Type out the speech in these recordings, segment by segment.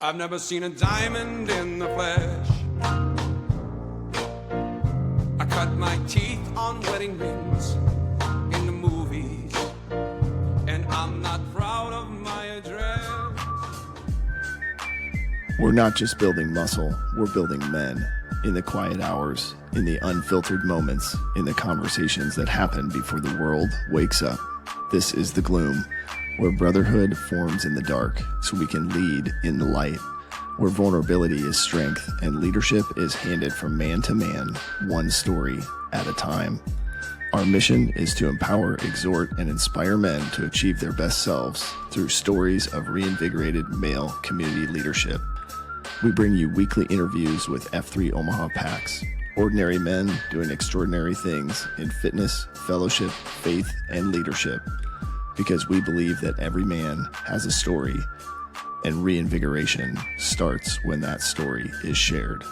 I've never seen a diamond in the flesh. I cut my teeth on wedding rings in the movies, and I'm not proud of my address. We're not just building muscle, we're building men. In the quiet hours, in the unfiltered moments, in the conversations that happen before the world wakes up. This is The Gloom, where brotherhood forms in the dark so we can lead in the light, where vulnerability is strength and leadership is handed from man to man, one story at a time. Our mission is to empower, exhort, and inspire men to achieve their best selves through stories of reinvigorated male community leadership. We bring you weekly interviews with F3 Omaha packs, ordinary men doing extraordinary things in fitness, fellowship, faith, and leadership, because we believe that every man has a story, and reinvigoration starts when that story is shared.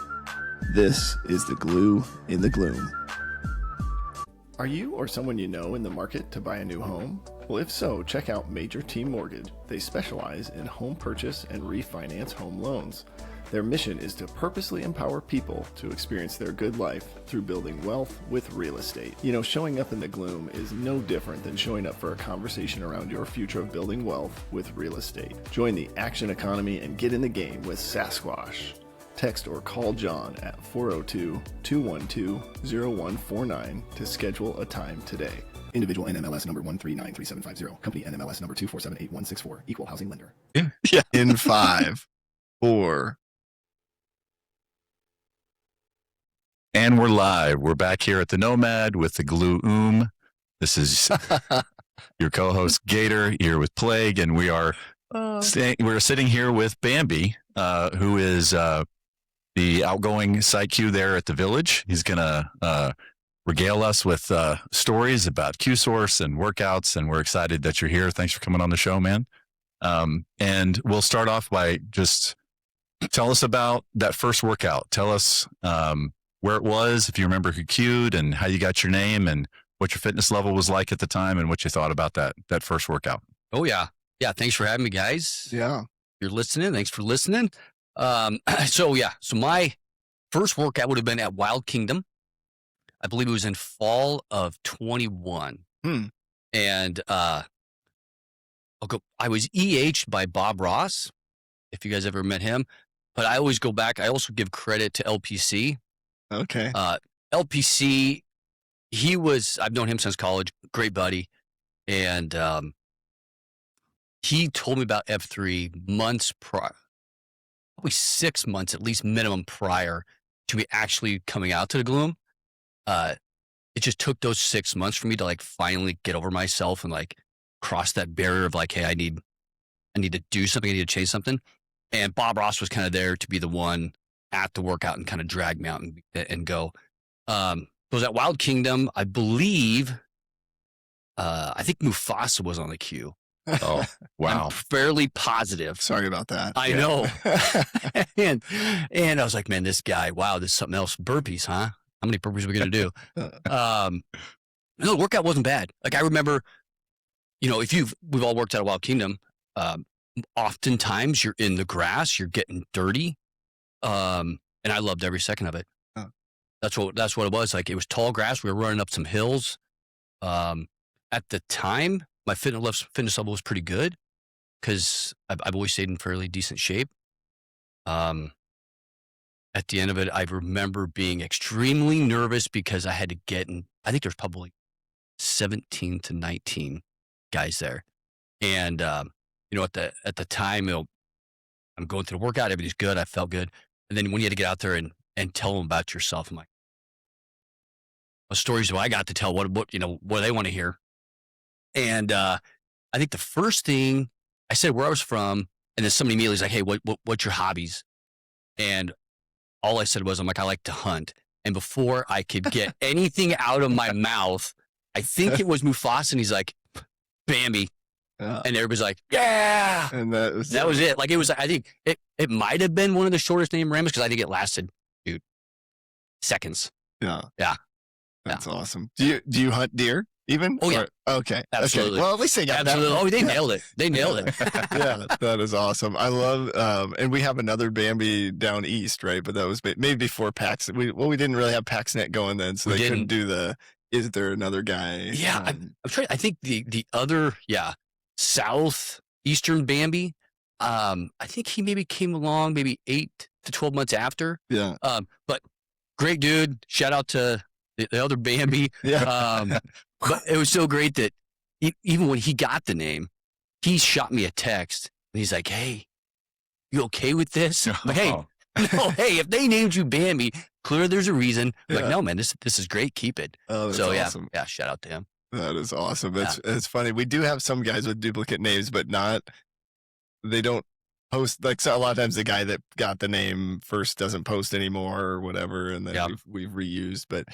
This is The Glue in the Gloom. Are you or someone you know in the market to buy a new home? Well, if so, check out Major Team Mortgage. They specialize in home purchase and refinance home loans. Their mission is to purposely empower people to experience their good life through building wealth with real estate. You know, showing up in the gloom is no different than showing up for a conversation around your future of building wealth with real estate. Join the action economy and get in the game with Sasquatch. Text or call John at 402-212-0149 to schedule a time today. Individual NMLS number 1393750. Company NMLS number 2478164. Equal housing lender. Yeah. In 5, 4. And we're live. We're back here at the Nomad with the Gloom. This is your co-host Gator here with Plague, and we are we're sitting here with Bambi, who is the outgoing site Q there at the Village. He's gonna regale us with stories about Q-Source and workouts, and we're excited that you're here. Thanks for coming on the show, man. And we'll start off by just tell us about that first workout. Tell us where it was, if you remember who cued, and how you got your name, and what your fitness level was like at the time, and what you thought about that first workout. Oh, yeah. Yeah, thanks for having me, guys. Yeah. You're listening. Thanks for listening. So my first workout would have been at Wild Kingdom. I believe it was in fall of 21. And I was EH'd by Bob Ross, if you guys ever met him. But I always go back. I also give credit to LPC. Okay. LPC, I've known him since college, great buddy. And he told me about F3 months prior, probably 6 months at least minimum prior to me actually coming out to the Gloom. It just took those 6 months for me to like finally get over myself and like cross that barrier of like, hey, I need to do something. I need to change something. And Bob Ross was kind of there to be the one at the workout and kind of drag me out and go. It was at Wild Kingdom. I believe, I think Mufasa was on the queue. Oh, wow. I'm fairly positive. Sorry about that. I know. and I was like, man, this guy, wow, this is something else. Burpees, huh? How many burpees are we going to do? No, the workout wasn't bad. Like I remember, we've all worked out at Wild Kingdom. Oftentimes you're in the grass, you're getting dirty. And I loved every second of it. Oh. That's what it was. Like it was tall grass. We were running up some hills. At the time, my fitness level was pretty good because I've always stayed in fairly decent shape. At the end of it, I remember being extremely nervous because I had to get in. I think there's probably 17 to 19 guys there. And, at the time, I'm going through the workout. Everything's good. I felt good. And then when you had to get out there and tell them about yourself, I'm like, what stories do I got to tell? What do they want to hear? And I think the first thing I said where I was from, and then somebody immediately was like, hey, what's your hobbies? And all I said was, I'm like, I like to hunt. And before I could get anything out of my mouth, I think it was Mufasa, and he's like, Bambi. And everybody's like, yeah. And that was it. Like it was, I think it might have been one of the shortest name Rams because I think it lasted, seconds. Yeah. Yeah. That's awesome. Do you hunt deer? even? Oh, yeah. Okay. Absolutely. Okay. Well, at least they got Absolutely. that. Oh, they nailed it. They nailed it. Yeah, that is awesome. I love, and we have another Bambi down east, right? But that was maybe before PAX. We didn't really have PAXnet going then, so they couldn't do the. Is there another guy? Yeah, I'm trying. I think the other southeastern Bambi. I think he maybe came along maybe 8 to 12 months after. Yeah. But great dude. Shout out to the other Bambi. Yeah. But it was so great that even when he got the name, he shot me a text and he's like, "Hey, you okay with this?" I'm like, "Hey, no, hey, if they named you Bambi, clearly there's a reason." I'm like, "No, man, this is great. Keep it." Oh, that's awesome. Yeah, shout out to him. That is awesome. It's funny. We do have some guys with duplicate names, but they don't post, like, so a lot of times the guy that got the name first doesn't post anymore or whatever, and then we've reused. But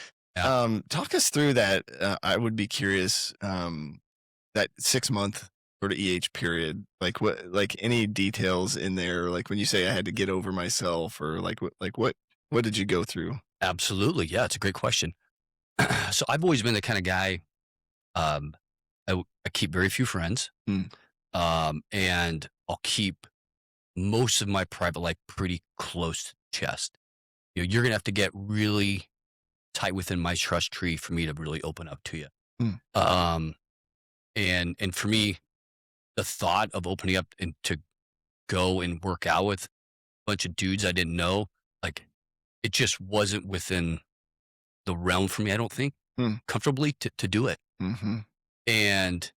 talk us through that. I would be curious, that 6-month sort of EH period, like any details in there, like when you say I had to get over myself, or what did you go through? Absolutely. Yeah, it's a great question. So I've always been the kind of guy, I keep very few friends, and I'll keep most of my private life pretty close to the chest. You're going to have to get really tight within my trust tree for me to really open up to you. And for me, the thought of opening up and to go and work out with a bunch of dudes I didn't know, like, it just wasn't within the realm for me, I don't think, comfortably to do it. Mm-hmm. And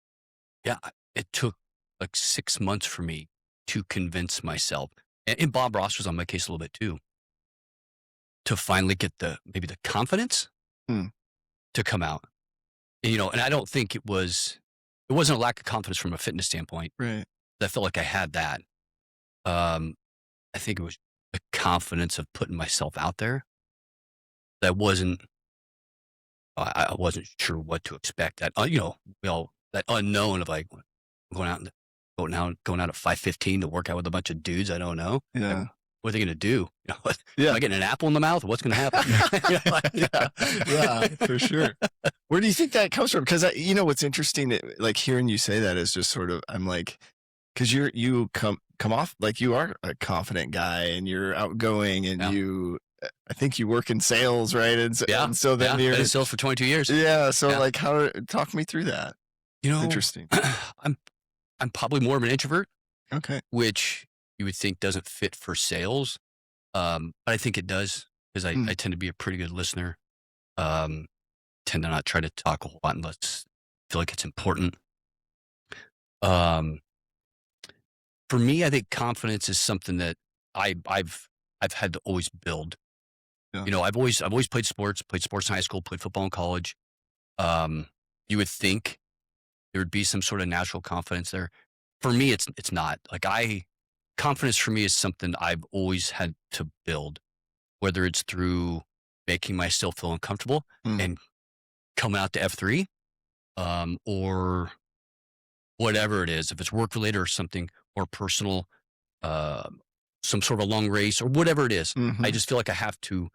yeah, it took like 6 months for me to convince myself, and Bob Ross was on my case a little bit too, to finally get maybe the confidence to come out. And, and I don't think it wasn't a lack of confidence from a fitness standpoint. Right. I felt like I had that. I think it was the confidence of putting myself out there. I wasn't sure what to expect. That that unknown of like going out at 5:15 to work out with a bunch of dudes I don't know. Yeah. Like, what are they going to do? Am I getting an apple in the mouth? What's going to happen? Yeah, for sure. Where do you think that comes from? Because what's interesting, like hearing you say that is just sort of, I'm like, because you come off like you are a confident guy and you're outgoing and I think you work in sales, right? And so then you're in sales for 22 years. Yeah. So like, talk me through that. Interesting. I'm probably more of an introvert. Okay. Which you would think doesn't fit for sales. But I think it does, because I tend to be a pretty good listener. Tend to not try to talk a whole lot unless I feel like it's important. For me, I think confidence is something that I've had to always build. Yeah. I've always played sports in high school, played football in college. You would think there would be some sort of natural confidence there. For me, it's not. Like, confidence for me is something I've always had to build, whether it's through making myself feel uncomfortable and coming out to F3, or whatever it is, if it's work related or something more personal, some sort of a long race or whatever it is. I just feel like I have to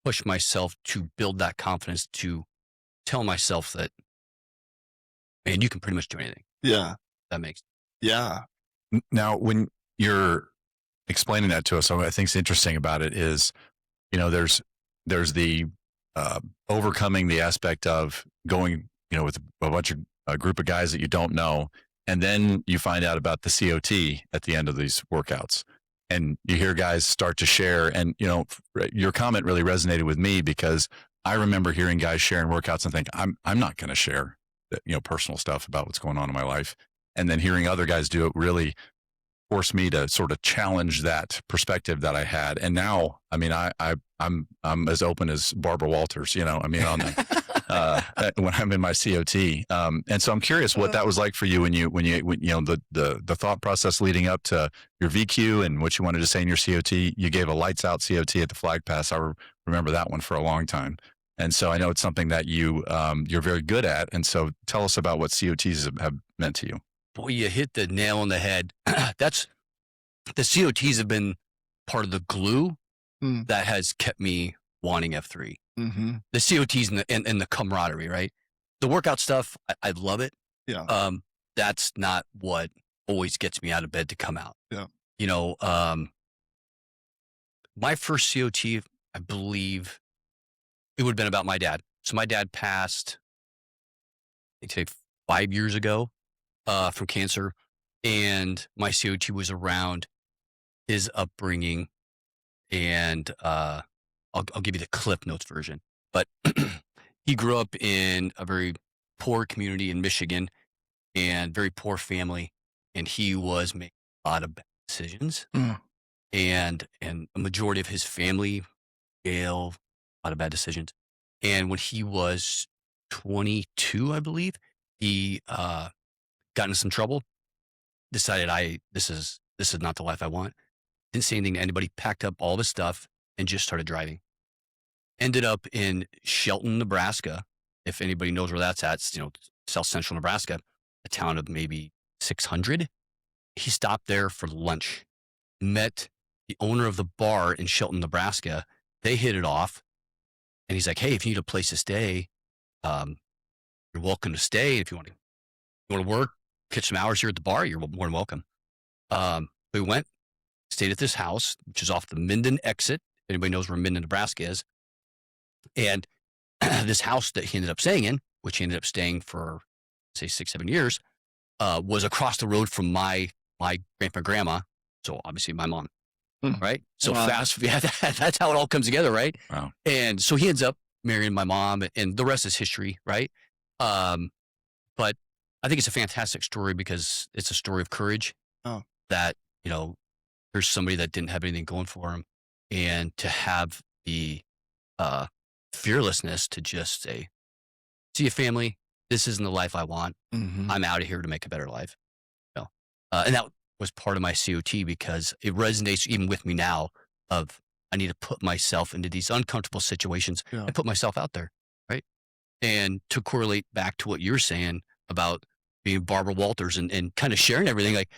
push myself to build that confidence, to tell myself that, man, you can pretty much do anything. Yeah. That makes sense. Yeah. Now, when you're explaining that to us, what I think is interesting about it is, there's the overcoming the aspect of going, with a group of guys that you don't know, and then you find out about the COT at the end of these workouts, and you hear guys start to share. And your comment really resonated with me, because I remember hearing guys sharing workouts and think, I'm not going to share, personal stuff about what's going on in my life, and then hearing other guys do it really forced me to sort of challenge that perspective that I had. And now, I mean, I'm as open as Barbara Walters, on the, when I'm in my COT. And so I'm curious what that was like for you when the thought process leading up to your VQ and what you wanted to say in your COT. You gave a lights out COT at the Flag Pass. I remember that one for a long time. And so I know it's something that you're very good at. And so tell us about what COTs have meant to you. Boy, you hit the nail on the head. The COTs have been part of the glue that has kept me wanting F3. The COTs and the camaraderie, right? the workout stuff, I love it. Yeah. That's not what always gets me out of bed to come out. Yeah. You know, my first COT, I believe it would have been about my dad. So my dad passed, I think 5 years ago, from cancer. And my COT was around his upbringing. And, I'll give you the Cliff Notes version, but he grew up in a very poor community in Michigan and very poor family. And he was making a lot of bad decisions. And a majority of his family, jail, a lot of bad decisions. And when he was 22, I believe, he got into some trouble, decided this is not the life I want. Didn't say anything to anybody, packed up all of his stuff and just started driving. Ended up in Shelton, Nebraska. If anybody knows where that's at, it's, South Central Nebraska, a town of maybe 600. He stopped there for lunch, met the owner of the bar in Shelton, Nebraska. They hit it off. And he's like, hey, if you need a place to stay, you're welcome to stay. If you want to work, catch some hours here at the bar, you're more than welcome. We went, stayed at this house, which is off the Minden exit. If anybody knows where Minden, Nebraska is. And this house that he ended up staying in, which he ended up staying for, say, 6-7 years, was across the road from my grandpa and grandma. So obviously my mom, right? So Wow. that's how it all comes together, right? Wow. And so he ends up marrying my mom, and the rest is history, right? But I think it's a fantastic story because it's a story of courage. Oh. That, there's somebody that didn't have anything going for him, and to have the fearlessness to just say, see you, family, this isn't the life I want. I'm out of here to make a better life. And that was part of my COT because it resonates even with me now of I need to put myself into these uncomfortable situations and put myself out there, right? And to correlate back to what you're saying about being Barbara Walters and kind of sharing everything, like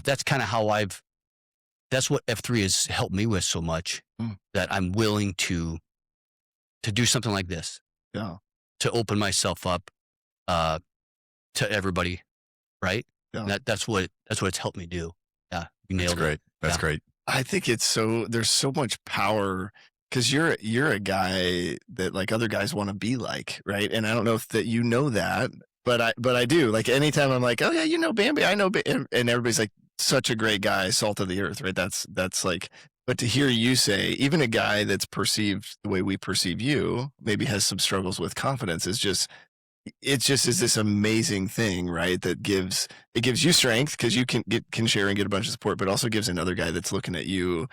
that's kind of how that's what F3 has helped me with so much, that I'm willing to do something like this. Yeah. To open myself up to everybody, right? Yeah. That's what it's helped me do. Yeah, you That's nailed great. it. That's Yeah. great. I think there's so much power because you're a guy that like other guys want to be like, right? And I don't know if that you know that, but I do. Like anytime I'm like, oh yeah, Bambi, I know, and everybody's like, such a great guy, salt of the earth, right? That's like, but to hear you say, even a guy that's perceived the way we perceive you, maybe has some struggles with confidence, is this amazing thing, right? That gives you strength because you can share and get a bunch of support, but also gives another guy that's looking at you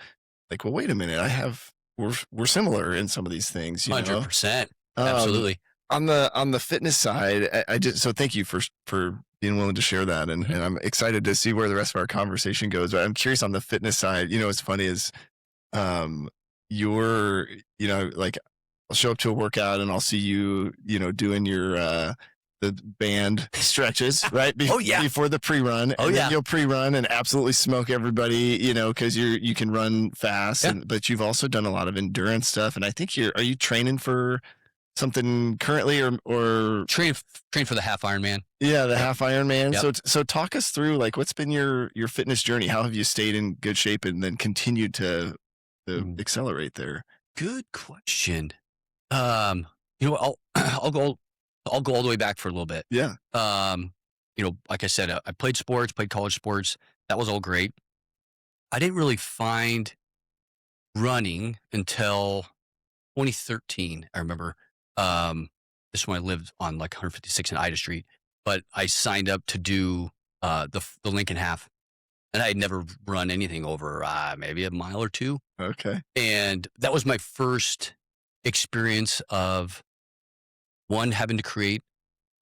like, well, wait a minute, we're similar in some of these things, 100%. Absolutely. On the fitness side, so thank you for being willing to share that, and I'm excited to see where the rest of our conversation goes. But I'm curious on the fitness side. What's funny is, you're like I'll show up to a workout and I'll see you doing your the band stretches right before the pre-run. And then you'll pre-run and absolutely smoke everybody, because you can run fast, but you've also done a lot of endurance stuff. And I think are you training for something currently or train for the half Ironman? Yeah, the half Ironman. Yep. So talk us through like what's been your fitness journey? How have you stayed in good shape and then continued to accelerate there? Good question. I'll go all the way back for a little bit. Yeah. Like I said, I played college sports. That was all great. I didn't really find running until 2013. I remember. This is when I lived on like 156 in Ida Street, but I signed up to do the Lincoln Half, and I had never run anything over maybe a mile or two. Okay. And that was my first experience of having to create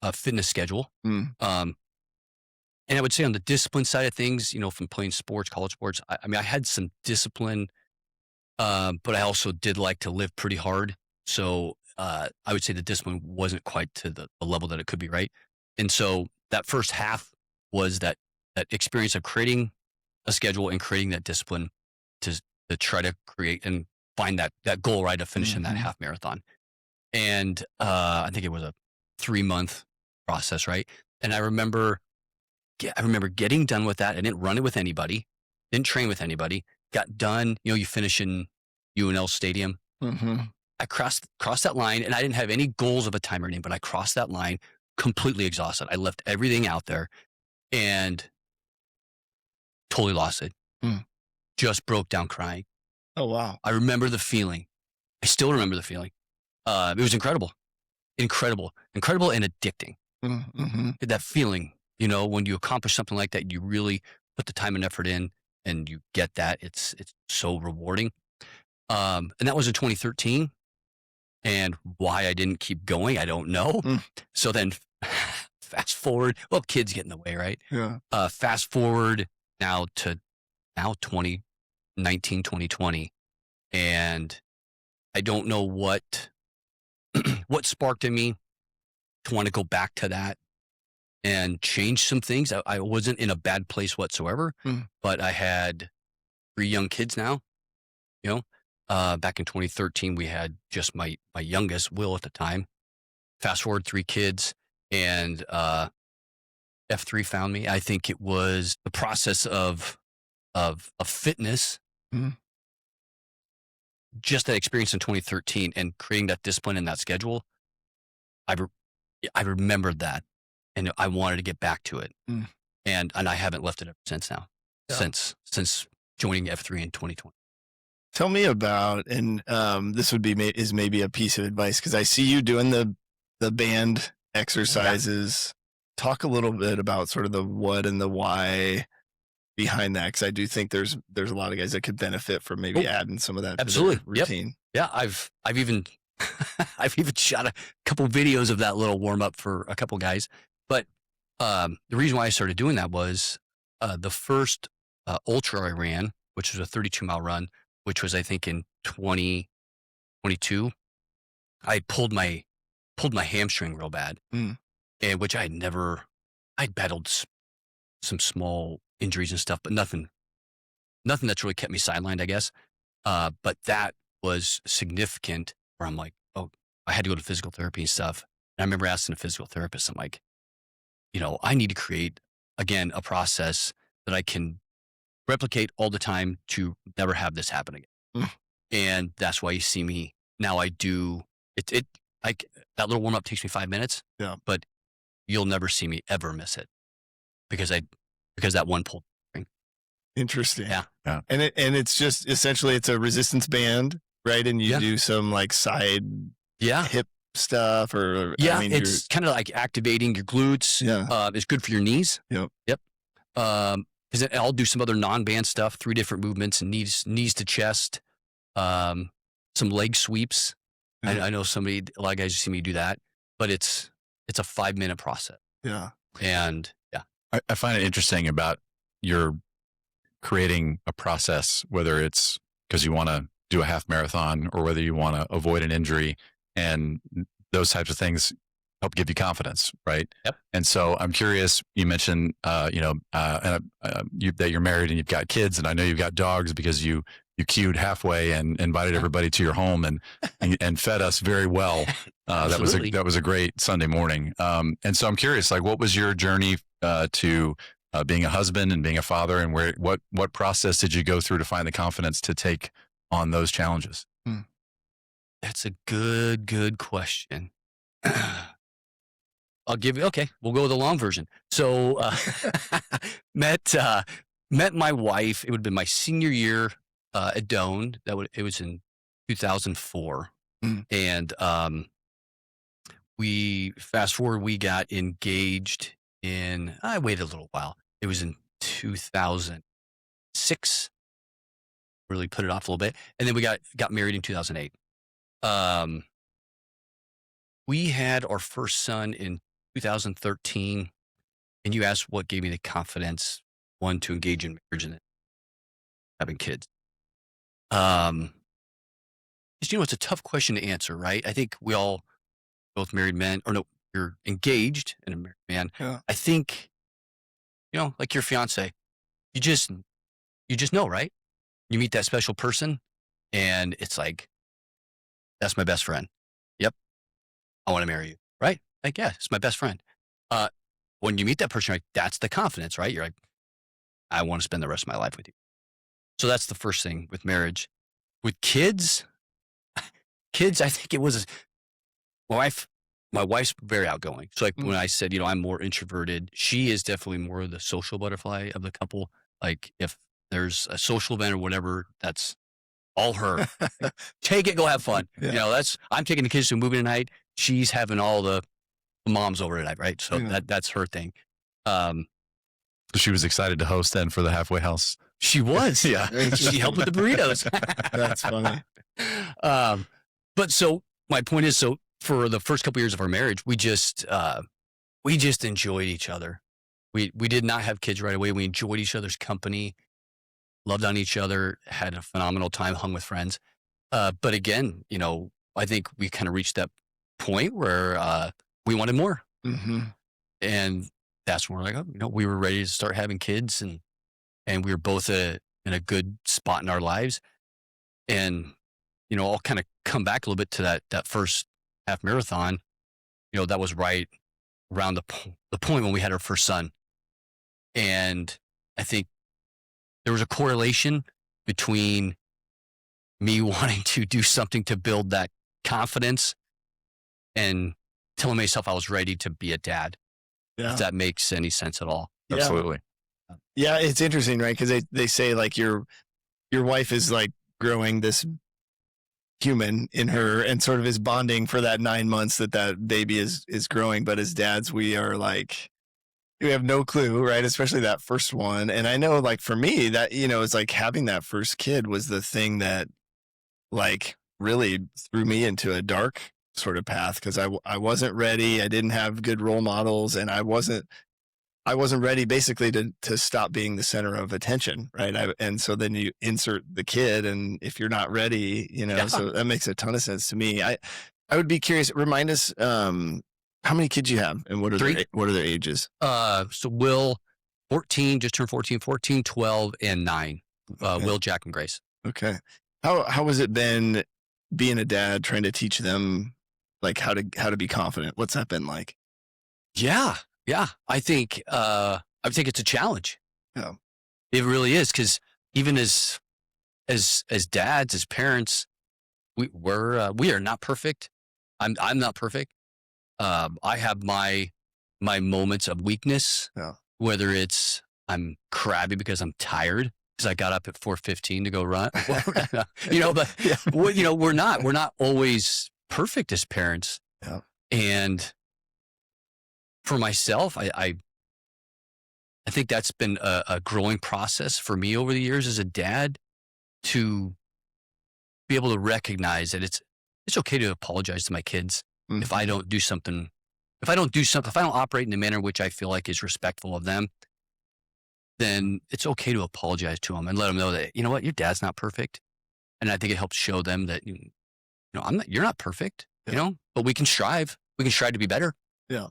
a fitness schedule. And I would say on the discipline side of things, from playing sports, college sports, I had some discipline, but I also did like to live pretty hard. So I would say the discipline wasn't quite to the level that it could be, right? And so that first half was that experience of creating a schedule and creating that discipline to try to create and find that goal, right, of finishing that half marathon. And I think it was a 3-month process, right? And I remember getting done with that. I didn't run it with anybody, didn't train with anybody. Got done. You finish in UNL Stadium. Mm-hmm. I crossed that line, and I didn't have any goals of a time or anything, but I crossed that line completely exhausted. I left everything out there and totally lost it. Just broke down crying. Oh, wow. I remember the feeling. I still remember the feeling. It was incredible and addicting. Mm-hmm. That feeling, when you accomplish something like that, you really put the time and effort in and you get that. It's so rewarding. And that was in 2013. And why I didn't keep going, I don't know. So then fast forward, kids get in the way, right? Yeah. Fast forward now to 2019, 2020. And I don't know what sparked in me to want to go back to that and change some things. I wasn't in a bad place whatsoever, but I had 3 young kids now, back in 2013, we had just my youngest, Will, at the time. Fast forward 3 kids, and F3 found me. I think it was the process of fitness, just that experience in 2013 and creating that discipline and that schedule. I remembered that, and I wanted to get back to it, and I haven't left it ever since now. Yeah. Since joining F3 in 2020. Tell me about, and this would be is maybe a piece of advice, because I see you doing the band exercises. Yeah. Talk a little bit about sort of the what and the why behind that, because I do think there's a lot of guys that could benefit from maybe adding some of that absolutely to their routine. Yep. Yeah, I've even I've even shot a couple videos of that little warm up for a couple guys. But the reason why I started doing that was the first ultra I ran, which was a 32-mile run, which was, I think, in 2022, I pulled my hamstring real bad, and which I'd battled some small injuries and stuff, but nothing that's really kept me sidelined, I guess. But that was significant where I'm like, I had to go to physical therapy and stuff. And I remember asking a physical therapist, I'm like, I need to create, again, a process that I can replicate all the time to never have this happen again. And that's why you see me now. I do it. Like that little warm up takes me 5 minutes. Yeah. But you'll never see me ever miss it because that one pull. Interesting. Yeah. Yeah. And it's just essentially it's a resistance band, right? And you do some like side hip stuff or it's kind of like activating your glutes. Yeah. It's good for your knees. Yep. Because I'll do some other non-band stuff, 3 different movements, knees to chest, some leg sweeps. I know a lot of guys see me do that, but it's a 5-minute process. Yeah. And I find it interesting about your creating a process, whether it's because you want to do a half marathon or whether you want to avoid an injury, and those types of things help give you confidence, right? Yep. And so I'm curious, you mentioned, that you're married and you've got kids, and I know you've got dogs because you queued halfway and invited everybody to your home and fed us very well. That was a great Sunday morning. And so I'm curious, like, what was your journey to being a husband and being a father, and what process did you go through to find the confidence to take on those challenges? That's a good question. I'll give you, we'll go with the long version. So, met my wife. It would have been my senior year at Doane. It was in 2004. And we fast forward, we got engaged I waited a little while. It was in 2006. Really put it off a little bit. And then we got married in 2008. We had our first son in 2013, and you asked what gave me the confidence, one, to engage in marriage and having kids. It's a tough question to answer, right? I think we all, both married men, or no, you're engaged and a married man. Yeah. I think, like your fiance, you just know, right? You meet that special person, and it's like, that's my best friend. Yep, I want to marry you, right? Like, yeah, it's my best friend. When you meet that person, like, that's the confidence, right? You're like, I want to spend the rest of my life with you. So that's the first thing with marriage. With kids, I think it was my wife's very outgoing. So like when I said, I'm more introverted, she is definitely more the social butterfly of the couple. Like if there's a social event or whatever, that's all her. Like, take it, go have fun. Yeah. I'm taking the kids to a movie tonight. She's having all the moms over tonight, right? So that's her thing. So she was excited to host then for the halfway house. She was. Yeah. She helped with the burritos. That's funny. But so my point is, so for the first couple years of our marriage, we just enjoyed each other. We did not have kids right away. We enjoyed each other's company, loved on each other, had a phenomenal time, hung with friends. But again, I think we kind of reached that point where we wanted more. Mm-hmm. And that's when we're like, we were ready to start having kids, and we were both in a good spot in our lives. And, I'll kind of come back a little bit to that first half marathon. That was right around the point when we had our first son. And I think there was a correlation between me wanting to do something to build that confidence and telling myself I was ready to be a dad. Yeah. If that makes any sense at all. Yeah. Absolutely. Yeah, it's interesting, right? Because they say like your wife is like growing this human in her and sort of is bonding for that 9 months that baby is growing. But as dads, we are like, we have no clue, right? Especially that first one. And I know like for me that, it's like having that first kid was the thing that like really threw me into a dark sort of path because I wasn't ready. I didn't have good role models, and I wasn't ready basically to stop being the center of attention, right? And so then you insert the kid, and if you're not ready, so that makes a ton of sense to me. I would be curious. Remind us how many kids you have, and what are their ages? So Will, 14, just turned 14, 12, and 9. Okay. Will, Jack, and Grace. Okay. How has it been being a dad, trying to teach them like how to be confident? What's that been like? Yeah. I think it's a challenge. Yeah. It really is, because even as dads, as parents, we are not perfect. I'm not perfect. I have my moments of weakness. Yeah. Whether it's I'm crabby because I'm tired because I got up at 4:15 to go run. But Yeah. we're not always perfect as parents. Yeah. And for myself, I think that's been a growing process for me over the years as a dad, to be able to recognize that it's okay to apologize to my kids if I don't do something. If I don't operate in a manner which I feel like is respectful of them, then it's okay to apologize to them and let them know that, what, your dad's not perfect. And I think it helps show them that, you're not perfect, but we can strive. We can strive to be better. Yeah.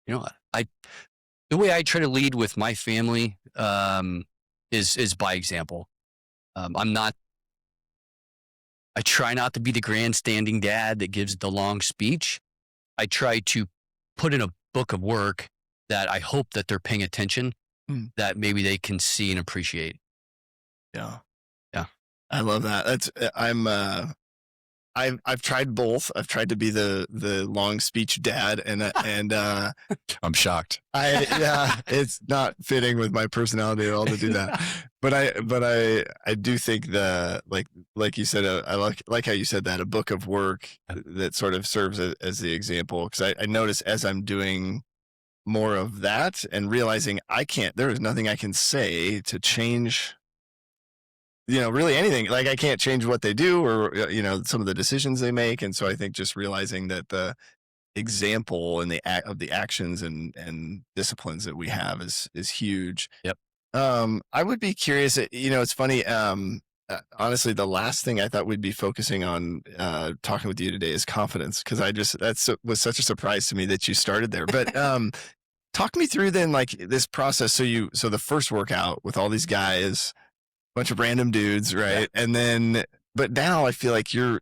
The way I try to lead with my family is by example. I try not to be the grandstanding dad that gives the long speech. I try to put in a book of work that I hope that they're paying attention, that maybe they can see and appreciate. Yeah. Yeah. I love that. I've tried both. I've tried to be the long speech dad, and I'm shocked. It's not fitting with my personality at all to do that. But I do think like you said, I like how you said that, a book of work that sort of serves as the example, because I notice as I'm doing more of that and realizing there is nothing I can say to change, really anything. Like I can't change what they do or, some of the decisions they make. And so I think just realizing that the example and of the actions and disciplines that we have is huge. Yep. I would be curious, it's funny. Honestly, the last thing I thought we'd be focusing on, talking with you today is confidence. Cause that was such a surprise to me that you started there, but, talk me through then like this process. So the first workout with all these guys, bunch of random dudes, right? Yeah. And then, but now I feel like you're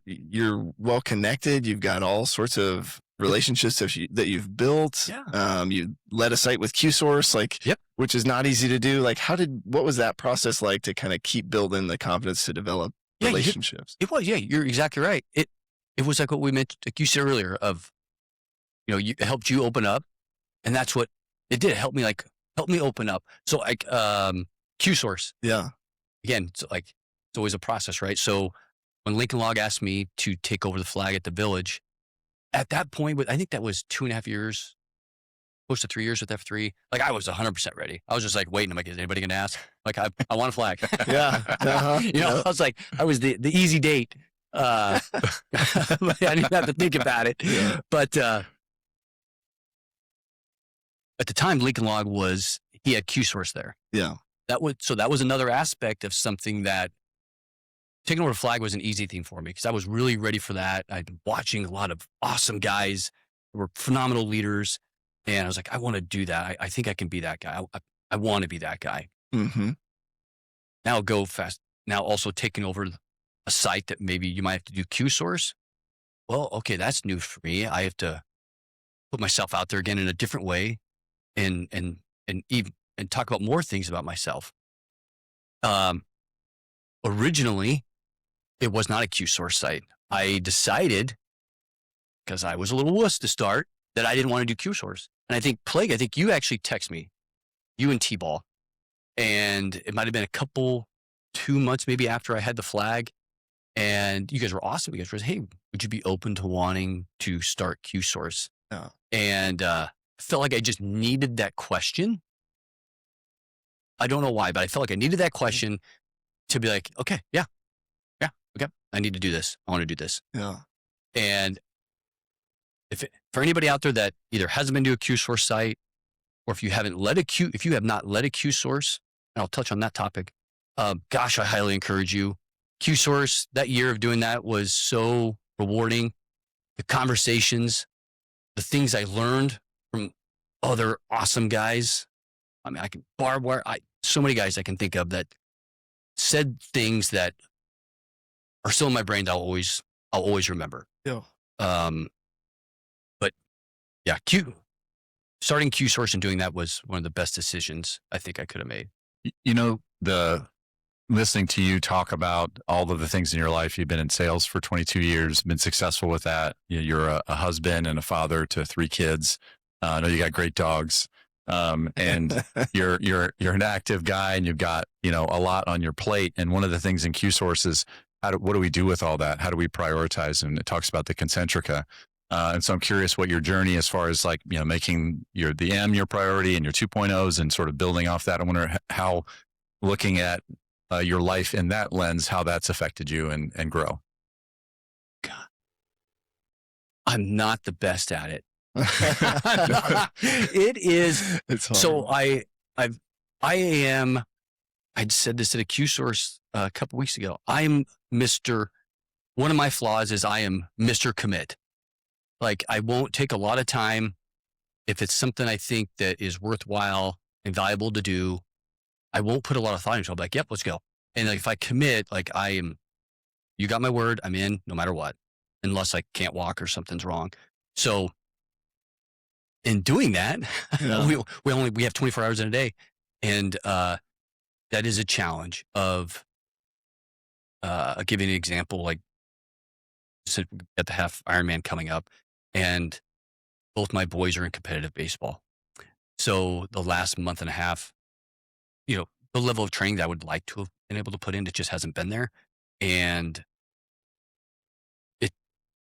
well connected. You've got all sorts of relationships that you've built. Yeah. You led a site with QSource, like, Yep. which is not easy to do. Like, what was that process like to kind of keep building the confidence to develop relationships? It was, yeah, you're exactly right. It was like what we mentioned, like you said earlier, of, it helped you open up, and that's what it did. It helped me open up. So like, QSource. Yeah. Again, it's always a process, right? So when Lincoln Log asked me to take over the flag at the village, at that point, I think that was 2.5 years, close to 3 years with F3. Like, I was 100% ready. I was just like waiting. I'm like, is anybody going to ask? Like, I want a flag. Yeah. Uh-huh. I was like, I was the easy date. I didn't have to think about it. Yeah. But at the time, Lincoln Log he had QSource there. Yeah. That was another aspect of something that taking over a flag was an easy thing for me, because I was really ready for that. I'd been watching a lot of awesome guys who were phenomenal leaders, and I was like, I want to do that. I think I can be that guy. I want to be that guy. Mm-hmm. Now go fast. Now also taking over a site that maybe you might have to do QSource. Well, okay, that's new for me. I have to put myself out there again in a different way, and talk about more things about myself. Originally, it was not a QSource site. I decided, because I was a little wuss to start, that I didn't want to do QSource. And I think Plague, you actually text me, you and T-Ball, and it might have been 2 months maybe after I had the flag, and you guys were awesome. You guys were, hey, would you be open to wanting to start QSource? Yeah. And I felt like I just needed that question. I don't know why, but I felt like I needed that question to be like, okay, yeah, okay, I need to do this. I want to do this. Yeah. And for anybody out there that either hasn't been to a QSource site, or if you have not led a QSource, and I'll touch on that topic, gosh, I highly encourage you. QSource, that year of doing that was so rewarding. The conversations, the things I learned from other awesome guys. I mean, so many guys I can think of that said things that are still in my brain that I'll always remember. Yeah. But yeah, starting QSource and doing that was one of the best decisions I think I could have made. Listening to you talk about all of the things in your life, you've been in sales for 22 years, been successful with that. You're a husband and a father to 3 kids. I know you got great dogs. And you're an active guy, and you've got, a lot on your plate. And one of the things in QSource is what do we do with all that? How do we prioritize? And it talks about the concentrica. And so I'm curious what your journey, as far as making the M your priority and your 2.0s and sort of building off that. I wonder how, looking at your life in that lens, how that's affected you and grow. God, I'm not the best at it. It is. It's hard. So I said this at a QSource a couple weeks ago. One of my flaws is I am Mr. Commit. Like, I won't take a lot of time. If it's something I think that is worthwhile and valuable to do, I won't put a lot of thought into it. I'll be like, yep, let's go. And like, if I commit, like, you got my word, I'm in no matter what, unless I can't walk or something's wrong. So in doing that, Yeah. we have 24 hours in a day. And that is a challenge of, I'll give you an example. Like, so we got the half Ironman coming up, and both my boys are in competitive baseball. So the last month and a half, the level of training that I would like to have been able to put in, it just hasn't been there. And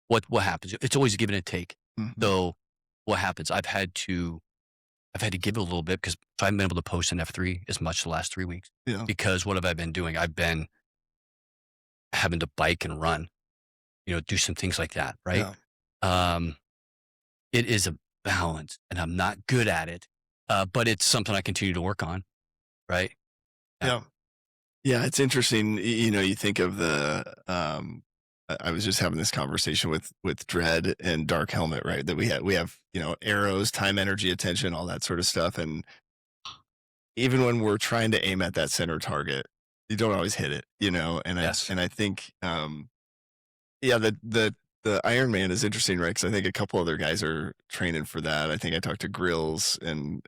what happens? It's always a give and a take. Mm-hmm. So what happens? I've had to give it a little bit, because I haven't been able to post in F3 as much the last 3 weeks. Yeah. Because what have I been doing? I've been having to bike and run, do some things like that. Right. Yeah. It is a balance, and I'm not good at it. But it's something I continue to work on. Right. Yeah. Yeah. It's interesting. You think of I was just having this conversation with Dread and Dark Helmet, right? That we have, arrows, time, energy, attention, all that sort of stuff. And even when we're trying to aim at that center target, you don't always hit it, and Yes. I think, the the Ironman is interesting, right? Because I think a couple other guys are training for that. I think I talked to Grills and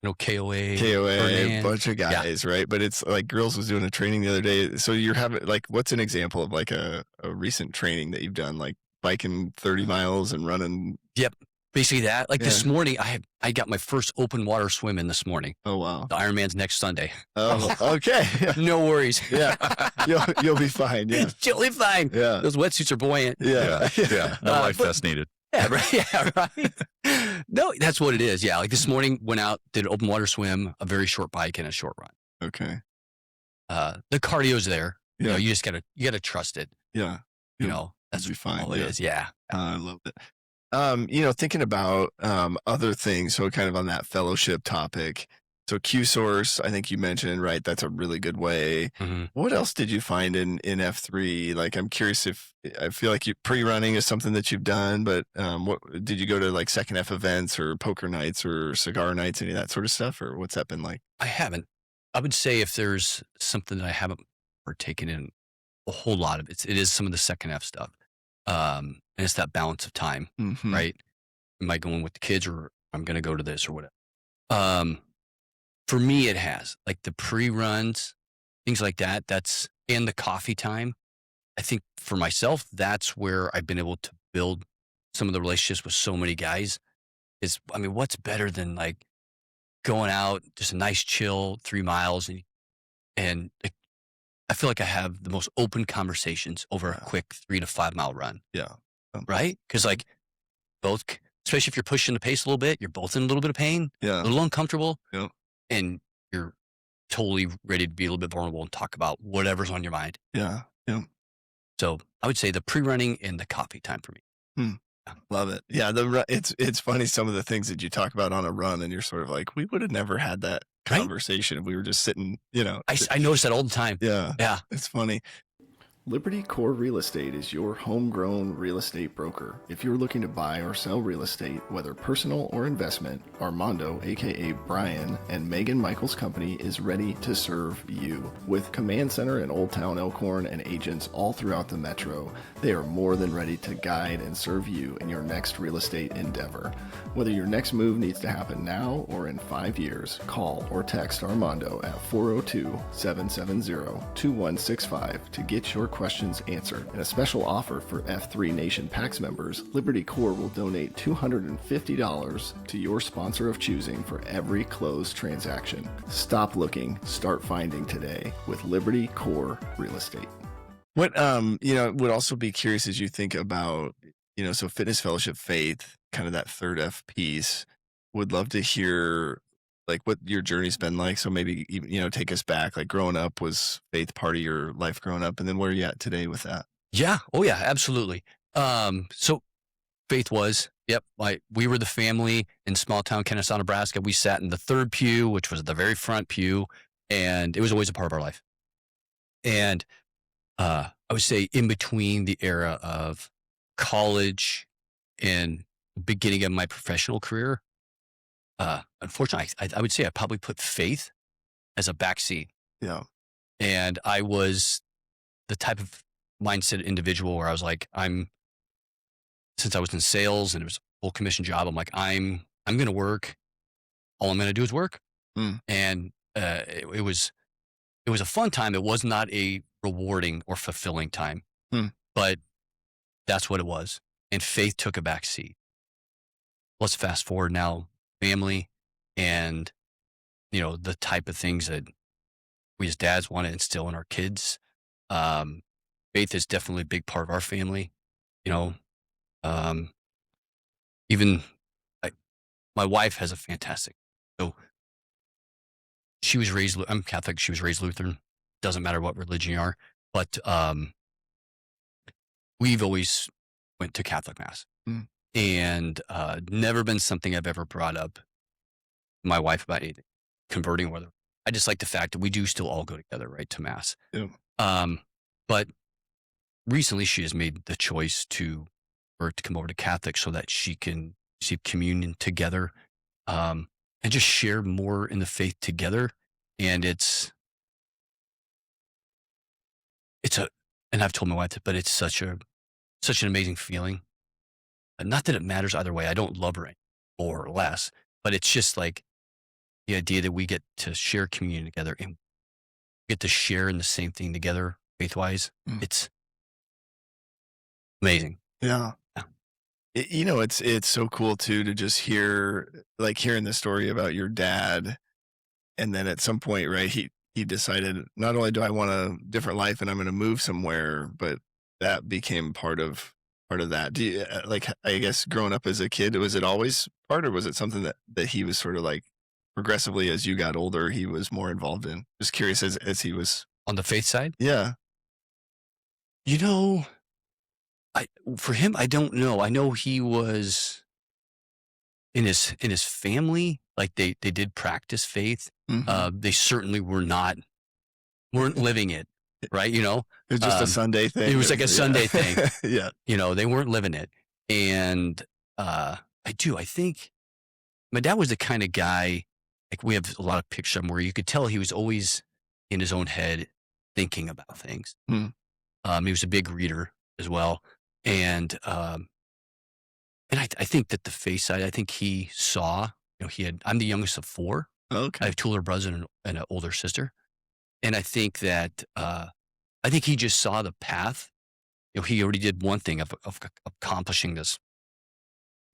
KOA, a bunch of guys, right? But it's like Grills was doing a training the other day. So you're having like, what's an example of like a recent training that you've done, like biking 30 miles and running? Yep. Basically that. Like this morning, I got my first open water swim in this morning. Oh wow! The Ironman's next Sunday. Oh, okay. No worries. Yeah, you'll be fine. Yeah, you'll be fine. Yeah, those wetsuits are buoyant. Yeah. No life vest needed. Yeah, right. Yeah, right. No, that's what it is. Yeah, like this morning, went out, did an open water swim, a very short bike, and a short run. Okay. The cardio's there. Yeah. You know, you just gotta trust it. Yeah. You know, that's be fine. all it is. Yeah. I love it. Thinking about other things, so kind of on that fellowship topic. So Q source, I think you mentioned, right? That's a really good way. Mm-hmm. What else did you find in F3? Like, I'm curious if I feel like pre-running is something that you've done, but what did you go to like second F events or poker nights or cigar nights, any of that sort of stuff, or what's that been like? I haven't. I would say if there's something that I haven't partaken in a whole lot of it is some of the second F stuff. And it's that balance of time, Mm-hmm. right? Am I going with the kids or I'm going to go to this or whatever? For me, it has like the pre-runs, things like that. And the coffee time. I think for myself, that's where I've been able to build some of the relationships with so many guys. What's better than like going out, just a nice chill 3 miles and I feel like I have the most open conversations over a quick 3 to 5 mile run. Yeah. Right? Because like both, especially if you're pushing the pace a little bit, you're both in a little bit of pain, Yeah. a little uncomfortable, Yep. and you're totally ready to be a little bit vulnerable and talk about whatever's on your mind. Yeah. Yeah. So I would say the pre-running and the coffee time for me. Love it. Yeah. It's funny, some of the things that you talk about on a run and you're sort of like, we would have never had that conversation if we were just sitting, I notice that all the time. Yeah. Yeah. It's funny. Liberty Core Real Estate is your homegrown real estate broker. If you're looking to buy or sell real estate, whether personal or investment, Armando, aka Brian, and Megan Michaels' company is ready to serve you. With Command Center in Old Town Elkhorn and agents all throughout the metro, they are more than ready to guide and serve you in your next real estate endeavor. Whether your next move needs to happen now or in 5 years, call or text Armando at 402-770-2165 to get your questions answered. And a special offer for F3 Nation PAX members, Liberty Core will donate $250 to your sponsor of choosing for every closed transaction. Stop looking, start finding today with Liberty Core Real Estate. What would also be curious as you think about, so fitness, fellowship, faith, kind of that third F piece. Would love to hear like what your journey's been like. So maybe, take us back, like growing up, was faith part of your life growing up? And then where are you at today with that? Yeah. Oh yeah, absolutely. So faith was, we were the family in small town Kennesaw, Nebraska. We sat in the third pew, which was the very front pew, and it was always a part of our life. And I would say in between the era of college and beginning of my professional career, unfortunately, I would say I probably put faith as a backseat. Yeah. And I was the type of mindset individual where I was like, since I was in sales and it was a full commission job, I'm like, I'm going to work. All I'm going to do is work. And it was a fun time. It was not a rewarding or fulfilling time, but that's what it was. And faith took a back seat. Let's fast forward now, family and, the type of things that we as dads want to instill in our kids. Faith is definitely a big part of our family. Even my wife has a fantastic, so she was raised, I'm Catholic. She was raised Lutheran. Doesn't matter what religion you are, but, we've always went to Catholic mass and, never been something I've ever brought up my wife about anything, converting or whatever. I just like the fact that we do still all go together, right, to mass. Yeah. But recently she has made the choice to come over to Catholic so that she can receive communion together, and just share more in the faith together. And and I've told my wife that, but it's such a such an amazing feeling. Not that it matters either way. I don't love her any more or less, but it's just like the idea that we get to share communion together and get to share in the same thing together, faith-wise. It's amazing. Yeah. Yeah. You know, it's so cool too to just hear, like, hearing the story about your dad, and then at some point, right, he decided, not only do I want a different life and I'm going to move somewhere, but that became part of that. Do you, like, I guess growing up as a kid, was it always part, or was it something that he was sort of like progressively as you got older, he was more involved in? Just curious as he was. On the faith side, Yeah. you know, for him, I don't know. I know he was in his family, like they did practice faith. Mhm. They certainly weren't living it, right? You know, It was just a Sunday thing. it was like a Sunday thing. Yeah. You know, they weren't living it. And I think my dad was the kind of guy, like we have a lot of pictures of him where you could tell he was always in his own head thinking about things. Hmm. He was a big reader as well. And I think that the faith side, I think he saw, I'm the youngest of 4. I Okay. have 2 older brothers and an older sister. And I think that, I think he just saw the path. He already did one thing of accomplishing this,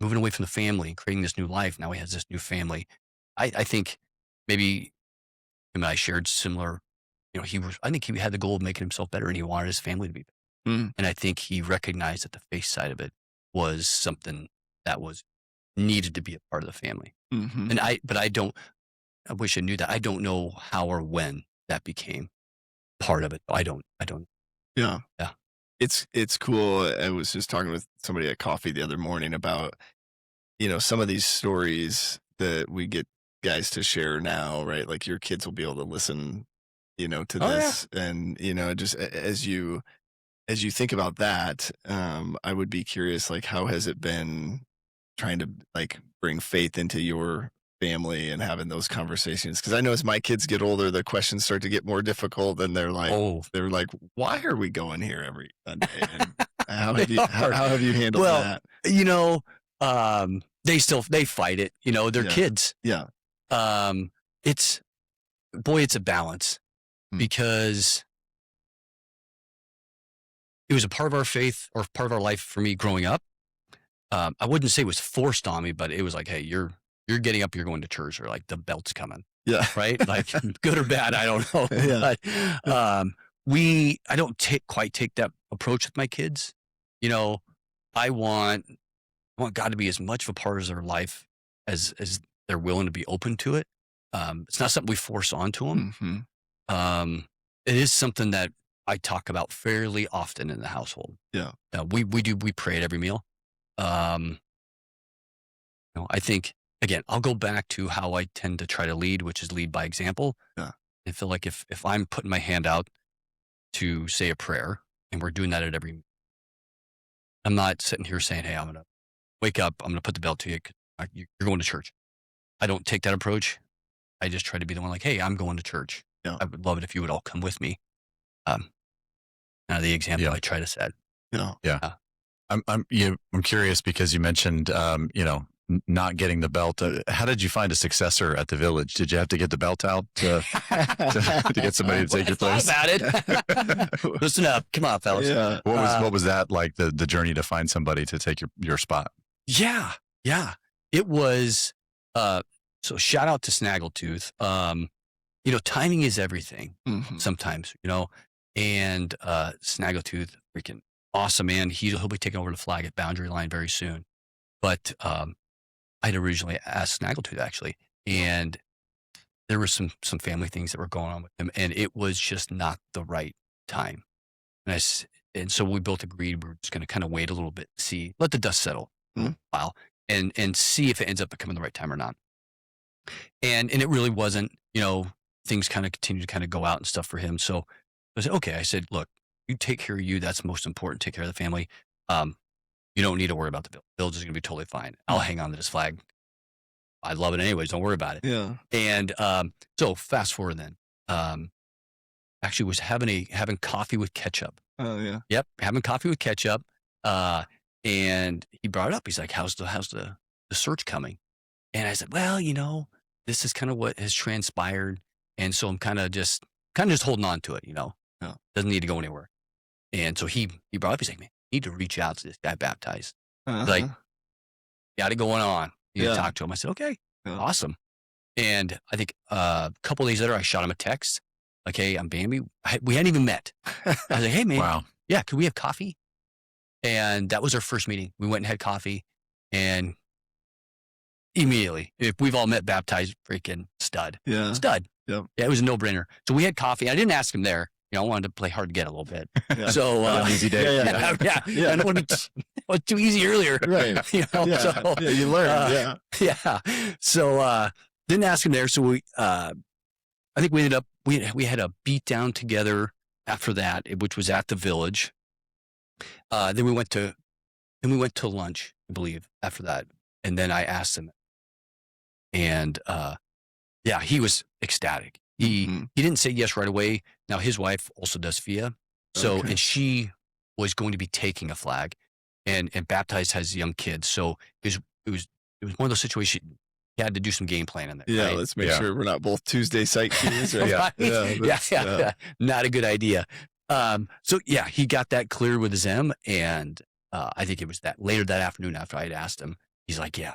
moving away from the family and creating this new life. Now he has this new family. I think maybe him and I shared similar, I think he had the goal of making himself better and he wanted his family to be better. Mm. And I think he recognized that the faith side of it was something that was needed to be a part of the family. Mhm. And I wish I knew that. I don't know how or when that became part of it. I don't. Yeah. Yeah. It's cool. I was just talking with somebody at coffee the other morning about, some of these stories that we get guys to share now, right? Like your kids will be able to listen, to Oh, yeah. this. And, just as you think about that, I would be curious, like, how has it been trying to like bring faith into your family and having those conversations? Because I know as my kids get older, the questions start to get more difficult, and they're like, why are we going here every Sunday? And how have you handled Well, that? They fight it. They're Yeah. kids. Yeah. It's a balance because it was a part of our faith or part of our life for me growing up. I wouldn't say it was forced on me, but it was like, hey, you're getting up, you're going to church, or like the belt's coming, Yeah. right? Like good or bad, I don't know. Yeah. But I don't quite take that approach with my kids. I want God to be as much of a part of their life as they're willing to be open to it. It's not something we force onto them. Mhm. It is something that I talk about fairly often in the household. Yeah. We pray at every meal. I think, again, I'll go back to how I tend to try to lead, which is lead by example. Yeah. I feel like if I'm putting my hand out to say a prayer, and we're doing that at every, I'm not sitting here saying, hey, I'm going to wake up, I'm going to put the bell to you, you're going to church. I don't take that approach. I just try to be the one like, hey, I'm going to church. Yeah. I would love it if you would all come with me. The example I try to set. Yeah. I'm curious because you mentioned, not getting the belt. How did you find a successor at the village? Did you have to get the belt out to get somebody to take your place? About it. Listen up. Come on, fellas. Yeah. What was that like, the journey to find somebody to take your spot? Yeah. It was, so shout out to Snaggletooth. Timing is everything Mhm. sometimes, and Snaggletooth, freaking awesome man. He'll be taking over the flag at Boundary Line very soon. But I'd originally asked Snaggletooth actually, and there were some family things that were going on with him, and it was just not the right time. And so we both agreed we're just going to kind of wait a little bit, let the dust settle for a while, and see if it ends up becoming the right time or not. And it really wasn't. Things kind of continued to kind of go out and stuff for him. So I said, okay. I said, look, you take care of you. That's most important. Take care of the family. You don't need to worry about the bill. The village is going to be totally fine. I'll hang on to this flag. I love it anyways. Don't worry about it. Yeah. And so fast forward then. Actually was having coffee with ketchup. Oh yeah. Yep, having coffee with ketchup. And he brought it up. He's like, how's the search coming? And I said, well, this is kind of what has transpired. And so I'm kind of just holding on to it, doesn't need to go anywhere. And so he brought up, he's like, man, you need to reach out to this guy Baptize. Like, got it going on. You need to talk to him. I said, okay, awesome. And I think a couple of days later, I shot him a text. Like, hey, I'm Bambi. We hadn't even met. I was like, hey, man. Wow. Yeah, could we have coffee? And that was our first meeting. We went and had coffee. And immediately, if we've all met Baptize, freaking stud. Yeah. Stud. Yep. Yeah, it was a no-brainer. So we had coffee. I didn't ask him there. I wanted to play hard to get a little bit. Yeah. So An easy day. Yeah. I don't want to be was too easy earlier. Right. Yeah. Yeah, you learn. Yeah. So didn't ask him there. So we I think we ended up we had a beat down together after that, which was at the Village. Then we went to lunch, I believe, after that. And then I asked him. And he was ecstatic. He didn't say yes right away. Now his wife also does FIA. So and she was going to be taking a flag, and Baptize has young kids. So it was one of those situations you had to do some game planning there. Yeah, right? let's make sure we're not both Tuesday sight cues. Right? Yeah. Not a good idea. So he got that cleared with his M, and I think it was that later that afternoon after I had asked him, he's like, yeah,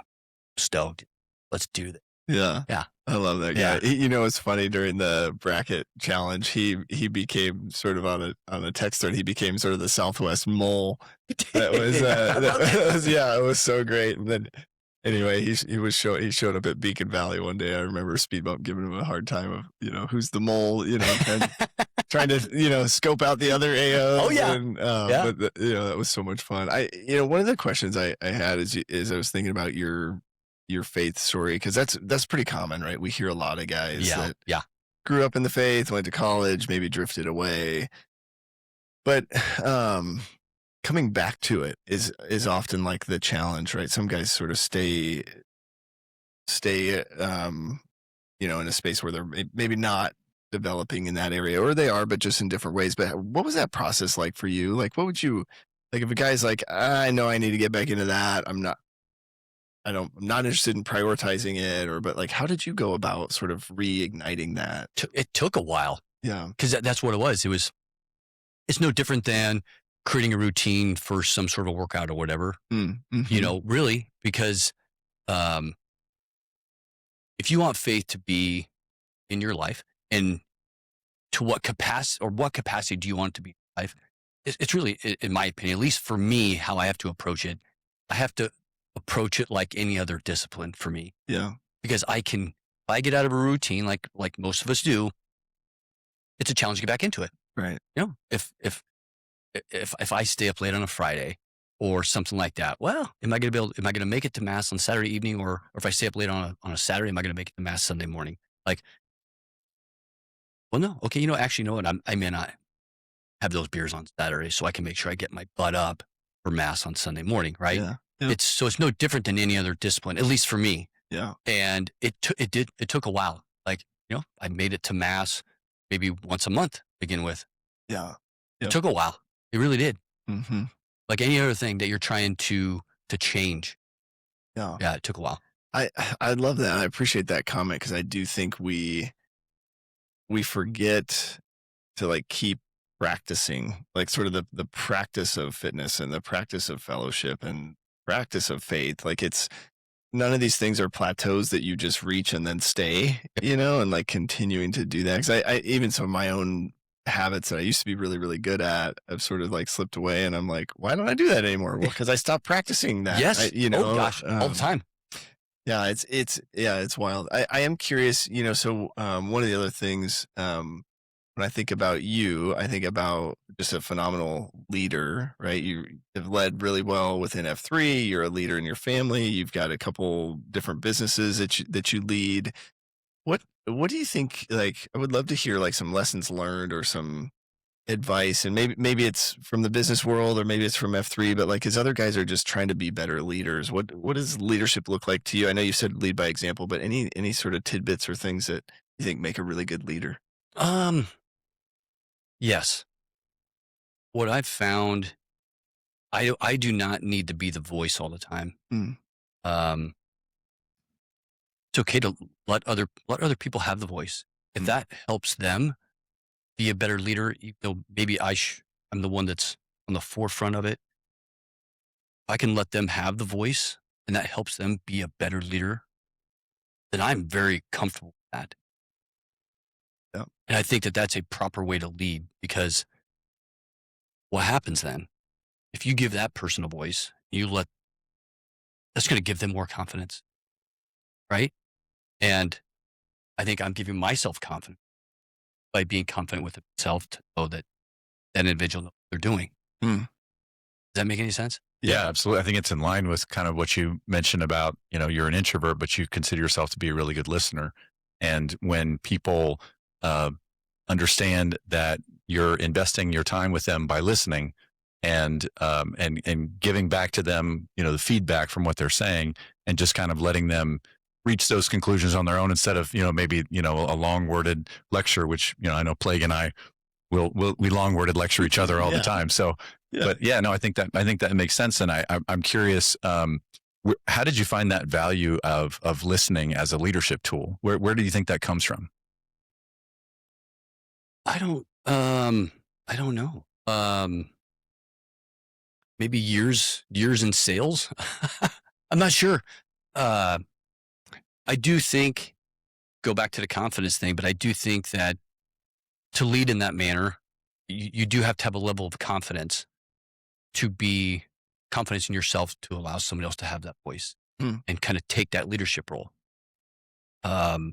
stoked. Let's do this. Yeah. I love that guy. Yeah. It's funny during the bracket challenge, he became sort of on a text thread. He became sort of the Southwest mole. That was, it was so great. And then anyway, he showed up at Beacon Valley one day. I remember Speed Bump giving him a hard time of, who's the mole, and trying to, scope out the other AOs. Oh, yeah. And, but that was so much fun. One of the questions I had is I was thinking about your faith story, because that's pretty common, right? We hear a lot of guys that grew up in the faith, went to college, maybe drifted away, but coming back to it is often like the challenge, right? Some guys sort of stay in a space where they're maybe not developing in that area, or they are, but just in different ways. But what was that process like for you? Like, what would you like if a guy's like, I know I need to get back into that, I'm not interested in prioritizing it, but like, how did you go about sort of reigniting that? It took a while. Yeah. Because that's what it was. It's no different than creating a routine for some sort of workout or whatever, really, because if you want faith to be in your life, and to what capacity do you want it to be in your life? It's really, in my opinion, at least for me, how I have to approach it. I have to approach it like any other discipline for me. Yeah. Because if I get out of a routine, like most of us do, it's a challenge to get back into it. Right. If I stay up late on a Friday or something like that, well, am I going to make it to mass on Saturday evening, or if I stay up late on a Saturday, am I going to make it to mass Sunday morning? Like, well, no. Okay. Actually, you know what? I may not have those beers on Saturday, so I can make sure I get my butt up for mass on Sunday morning. Right. Yeah. It's no different than any other discipline, at least for me. Yeah. And it took a while. Like, I made it to mass maybe once a month to begin with. Yeah. It took a while. It really did. Mm-hmm. Like any other thing that you're trying to change. Yeah. Yeah. It took a while. I love that. I appreciate that comment, because I do think we forget to like keep practicing, like sort of the practice of fitness and the practice of fellowship and practice of faith. Like, none of these things are plateaus that you just reach and then stay, and like continuing to do that. Because I even some of my own habits that I used to be really, really good at, I've sort of like slipped away, and I'm like, why don't I do that anymore? Well, because I stopped practicing that. Yes. Oh gosh, all the time. Yeah, it's wild. I am curious, so one of the other things, when I think about you, I think about just a phenomenal leader, right? You have led really well within F3. You're a leader in your family. You've got a couple different businesses that you lead. What do you think? Like, I would love to hear like some lessons learned or some advice, and maybe it's from the business world, or maybe it's from F3. But like, as other guys are just trying to be better leaders, what does leadership look like to you? I know you said lead by example, but any sort of tidbits or things that you think make a really good leader? Yes. What I've found I do not need to be the voice all the time. Mm. Um, it's okay to let other people have the voice. If that helps them be a better leader, maybe I'm the one that's on the forefront of it. If I can let them have the voice and that helps them be a better leader, then I'm very comfortable with that. Yeah. And I think that that's a proper way to lead, because what happens then, if you give that person a voice, that's going to give them more confidence, right? And I think I'm giving myself confidence by being confident with myself to know that individual knows what they're doing. Mm. Does that make any sense? Yeah, absolutely. I think it's in line with kind of what you mentioned about, you're an introvert, but you consider yourself to be a really good listener. And when people understand that you're investing your time with them by listening and giving back to them, the feedback from what they're saying, and just kind of letting them reach those conclusions on their own instead of, maybe, a long worded lecture, which, I know Plague and I we long worded lecture each other all the time. So, but yeah, no, I think that makes sense. And I'm curious, how did you find that value of listening as a leadership tool? Where do you think that comes from? I don't know. Maybe years in sales. I'm not sure. I do think, go back to the confidence thing, but I do think that to lead in that manner, you do have to have a level of confidence in yourself to allow somebody else to have that voice and kind of take that leadership role. I'll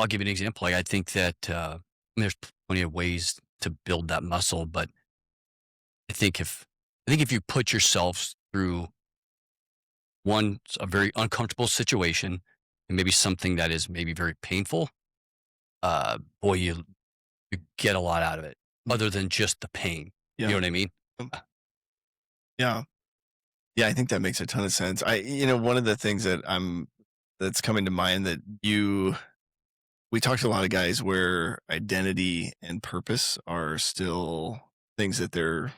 give you an example. I think that there's plenty of ways to build that muscle, but I think if you put yourself through a very uncomfortable situation and maybe something that is maybe very painful, boy, you get a lot out of it other than just the pain. Yeah. You know what I mean? Yeah. Yeah, I think that makes a ton of sense. One of the things that's coming to mind that we talked to a lot of guys where identity and purpose are still things that they're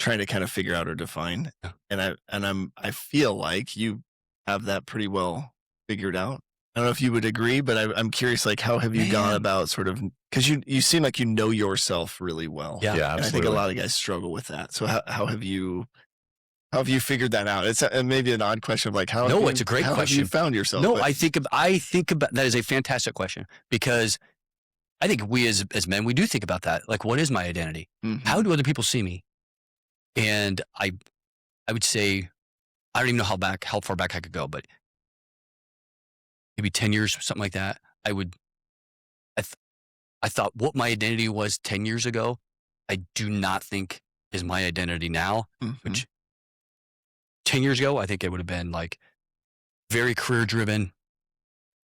trying to kind of figure out or define. Yeah. And I feel like you have that pretty well figured out. I don't know if you would agree, but I'm curious, like, how have you gone about sort of, because you seem like you know yourself really well. Yeah, absolutely. And I think a lot of guys struggle with that. So how have you figured that out? It's maybe an odd question of like, it's a great question. Have you found yourself? No, I think about that is a fantastic question, because I think we as men, we do think about that. Like, what is my identity? Mm-hmm. How do other people see me? And I would say, I don't even know how far back I could go, but maybe 10 years, something like that. I thought what my identity was 10 years ago, I do not think is my identity now, which 10 years ago, I think it would have been like very career driven,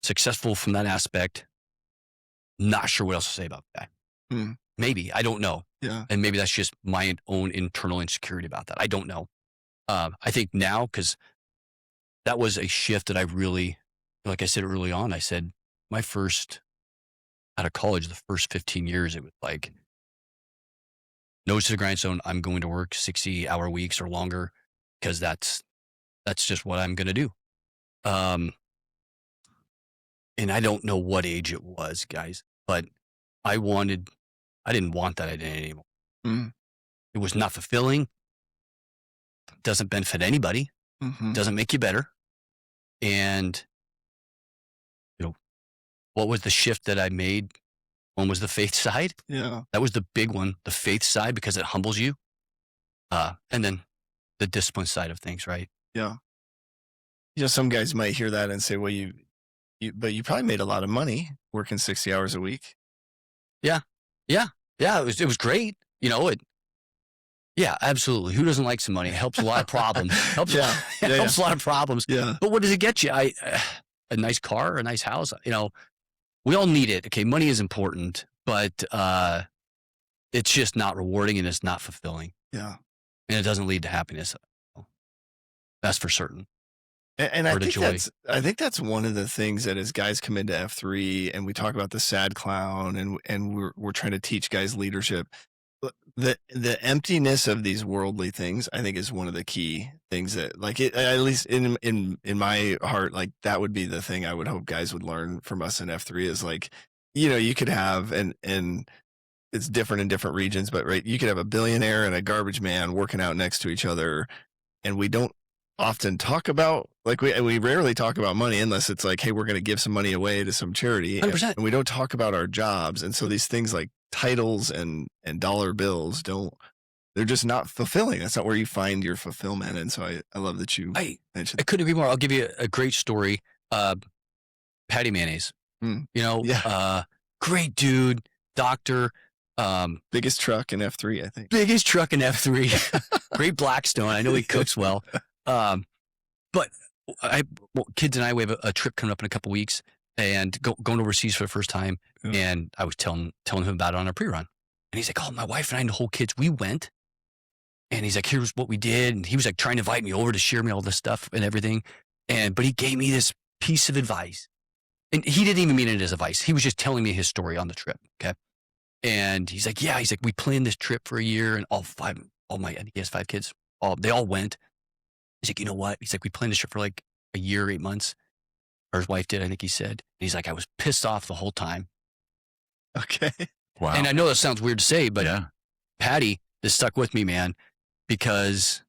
successful from that aspect. Not sure what else to say about that. Maybe, I don't know. Yeah. And maybe that's just my own internal insecurity about that. I don't know. I think now, because that was a shift that I really, like I said early on, I said my first out of college, the first 15 years, it was like nose to the grindstone. I'm going to work 60-hour weeks or longer because that's just what I'm going to do. And I don't know what age it was, guys, but I didn't want that identity anymore. It was not fulfilling. Doesn't benefit anybody. Doesn't make you better. And what was the shift that I made? One was the faith side. Yeah. That was the big one, the faith side, because it humbles you. And then the discipline side of things, right? Yeah. Some guys might hear that and say, well, but you probably made a lot of money working 60 hours a week. Yeah. It was great. Yeah, absolutely. Who doesn't like some money? It helps a lot of problems. Helps a lot of problems. Yeah. But what does it get you? A nice car, a nice house. We all need it. Okay, money is important, but it's just not rewarding and it's not fulfilling. Yeah. And it doesn't lead to happiness. That's for certain. And I think that's one of the things that as guys come into F3 and we talk about the sad clown and we're trying to teach guys leadership, the emptiness of these worldly things, I think, is one of the key things that, like, it, at least in my heart, like, that would be the thing I would hope guys would learn from us in F3 is, like, you could have, and it's different in different regions, but right, you could have a billionaire and a garbage man working out next to each other, and we don't often talk about, like, we rarely talk about money unless it's like, hey, we're going to give some money away to some charity, 100%. and we don't talk about our jobs, and so these things like titles and dollar bills they're just not fulfilling. That's not where you find your fulfillment. And so I love that you mentioned I couldn't agree more. I'll give you a great story. Patty Mayonnaise, yeah. Great dude, doctor, Biggest truck in F3, I think. biggest truck in F3, great Blackstone. I know he cooks well. But kids and I, we have a trip coming up in a couple weeks and going overseas for the first time. Yeah. And I was telling him about it on our pre-run. And he's like, oh, my wife and I and the whole kids, we went. And he's like, here's what we did. And he was like trying to invite me over to share me all this stuff and everything. But he gave me this piece of advice. And he didn't even mean it as advice. He was just telling me his story on the trip. Okay. And he's like, we planned this trip for a year, and I think he has 5 kids. They all went. He's like, you know what? He's like, we planned this trip for like a year, 8 months. Or his wife did, I think he said. And he's like, I was pissed off the whole time. Okay. Wow. And I know that sounds weird to say, but yeah. Patty, this stuck with me, man, because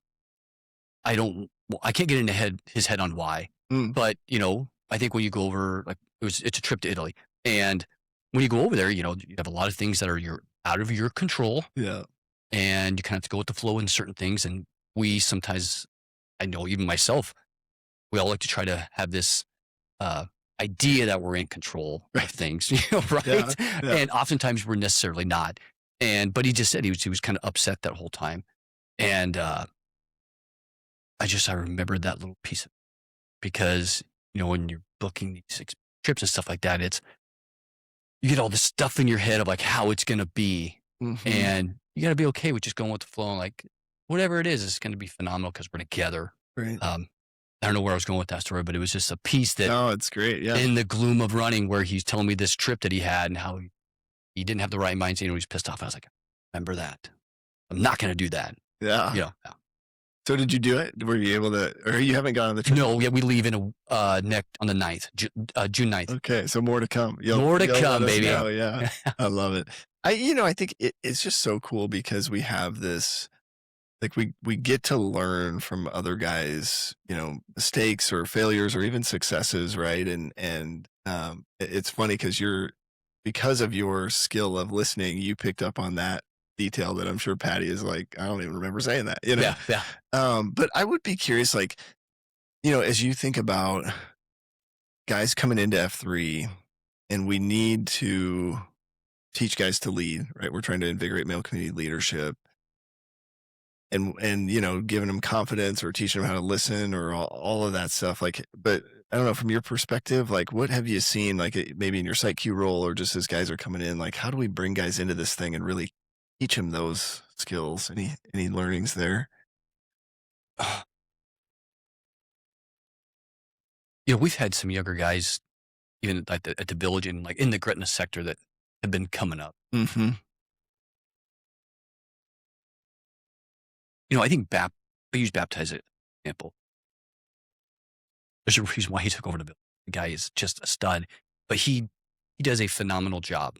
I can't get into his head on why. But, I think when you go over, like, it's a trip to Italy. And when you go over there, you have a lot of things that are out of your control. Yeah. And you kind of have to go with the flow in certain things. And we sometimes, I know even myself, we all like to try to have this idea that we're in control of things, right? Yeah. And oftentimes we're necessarily not. But he just said he was kind of upset that whole time. And I remembered that little piece of, because, when you're booking these trips and stuff like that, you get all this stuff in your head of like how it's going to be. Mm-hmm. And you got to be okay with just going with the flow. And like, whatever it is, it's going to be phenomenal because we're together. Right. I don't know where I was going with that story, but it was just a piece that it's great. Yeah. in the gloom of running, where he's telling me this trip that he had and how he didn't have the right mindset and he was pissed off. I was like, remember that. I'm not going to do that. Yeah. So did you do it? Were you able to, or you haven't gone on the trip? No, we leave in on the 9th, June 9th. Okay. So more to come. More to come, baby. Yeah. I love it. I think it's just so cool because we have this, like, we get to learn from other guys, mistakes or failures or even successes. Right. And it's funny because of your skill of listening, you picked up on that detail that I'm sure Patty is like, I don't even remember saying that, Yeah. But I would be curious, like, as you think about guys coming into F3 and we need to teach guys to lead, right? We're trying to invigorate male community leadership and giving them confidence or teaching them how to listen or all of that stuff. Like, but I don't know, from your perspective, like, what have you seen, like, maybe in your Site Q role or just as guys are coming in, like, how do we bring guys into this thing and really teach them those skills? Any learnings there? We've had some younger guys, even at the village and like in the Gretna sector, that have been coming up. Mm-hmm. I think I use Baptize as an example. There's a reason why he took over the village. The guy is just a stud, but he does a phenomenal job